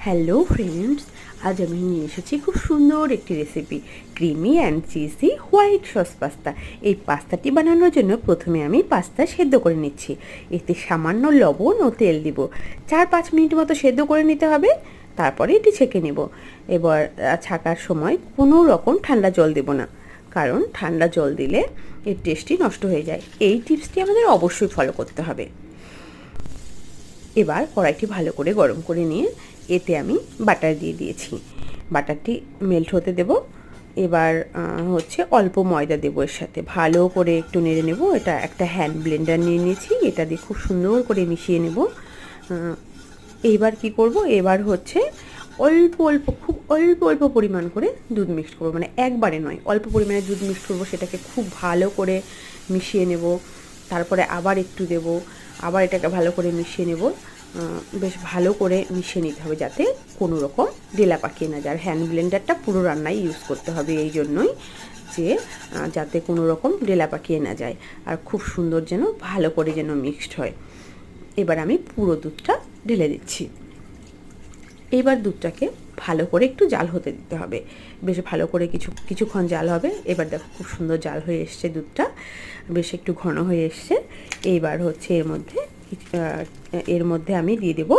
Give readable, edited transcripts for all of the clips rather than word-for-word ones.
Hello friends, আজ আমি নিয়ে এসেছি খুব সুন্দর একটি recipe, creamy and cheesy white sauce pasta. এই পাস্তাটি বানানোর জন্য প্রথমে আমি পাস্তা সেদ্ধ করে নিচ্ছি। এতে সামান্য লবণ ও তেল দিব। 4-5 মিনিট মতো সেদ্ধ করে নিতে হবে। তারপরে এটি ছেঁকে নেব। এবার ছাঁকার সময় কোনো রকম ঠান্ডা জল দেব না, কারণ ঠান্ডা জল দিলে এর টেস্টই নষ্ট হয়ে যায়। এই টিপসটি আমাদের অবশ্যই ফলো করতে হবে। এবার কড়াইটি ভালো করে গরম করে নিয়ে এতে আমি বাটার দিয়ে দিয়েছি। বাটারটি মেল্ট হতে দেব। এবার হচ্ছে অল্প ময়দা দেবো এর সাথে, ভালো করে একটু নেড়ে নেব। এটা একটা হ্যান্ড ব্লেন্ডার নিয়ে নিয়েছি, এটা দিয়ে খুব সুন্দর করে মিশিয়ে নেব। এইবার কি করব, এবার হচ্ছে অল্প অল্প, খুব অল্প অল্প পরিমাণ করে দুধ মিক্সড করবো, মানে একবারে নয়, অল্প পরিমাণে দুধ মিক্সড করবো। সেটাকে খুব ভালো করে মিশিয়ে নেব। তারপরে আবার একটু দেব, আবার এটাকে ভালো করে মিশিয়ে নেব। বেশ ভালো করে মিশিয়ে নিতে হবে যাতে কোনো রকম ডেলা পাকিয়ে না যায়। আর হ্যান্ড ব্লেন্ডারটা পুরো রান্নায় ইউজ করতে হবে, এই জন্যই যে যাতে কোনো রকম ডেলা পাকিয়ে না যায়, আর খুব সুন্দর যেন ভালো করে যেন মিক্সড হয়। এবার আমি পুরো দুধটা ঢেলে দিচ্ছি। এবার দুধটাকে ভালো করে একটু জাল হতে দিতে হবে, বেশ ভালো করে কিছুক্ষণ জাল হবে। এবার দেখো খুব সুন্দর জাল হয়ে এসছে, দুধটা বেশ একটু ঘন হয়ে এসছে। এইবার হচ্ছে এর মধ্যে আমি দিয়ে দেব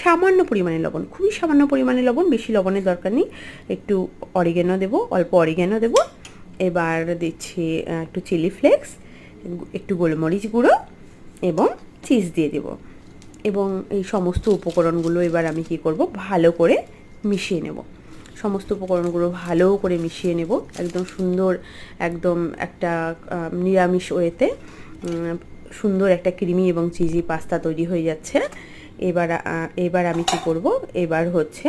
সামান্য পরিমাণে লবণ, খুবই সামান্য পরিমাণে লবণ, বেশি লবণের দরকার নেই। একটু অরিগ্যানো দেব, অল্প অরিগ্যানো দেব। এবার দিচ্ছি একটু চিলি ফ্লেক্স, একটু গোলমরিচ গুঁড়ো এবং চিজ দিয়ে দেব। এবং এই সমস্ত উপকরণগুলো এবার আমি কি করব, ভালো করে মিশিয়ে নেব। সমস্ত উপকরণগুলো ভালো করে মিশিয়ে নেব, একদম সুন্দর, একদম একটা নিরামিষ ওয়েতে সুন্দর একটা ক্রিমি এবং চিজি পাস্তা তৈরি হয়ে যাচ্ছে। এবার আমি কি করব, এবার হচ্ছে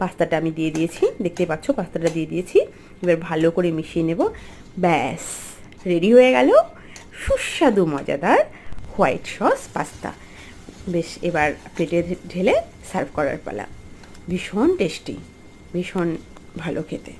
পাস্তাটা আমি দিয়ে দিয়েছি, দেখতে পাচ্ছ পাস্তাটা দিয়ে দিয়েছি। এবার ভালো করে মিশিয়ে নেব। ব্যাস রেডি হয়ে গেল সুস্বাদু মজাদার হোয়াইট সস পাস্তা। বেশ, এবার প্লেটে ঢেলে সার্ভ করার পালা। ভীষণ টেস্টি, ভীষণ ভালো খেতে।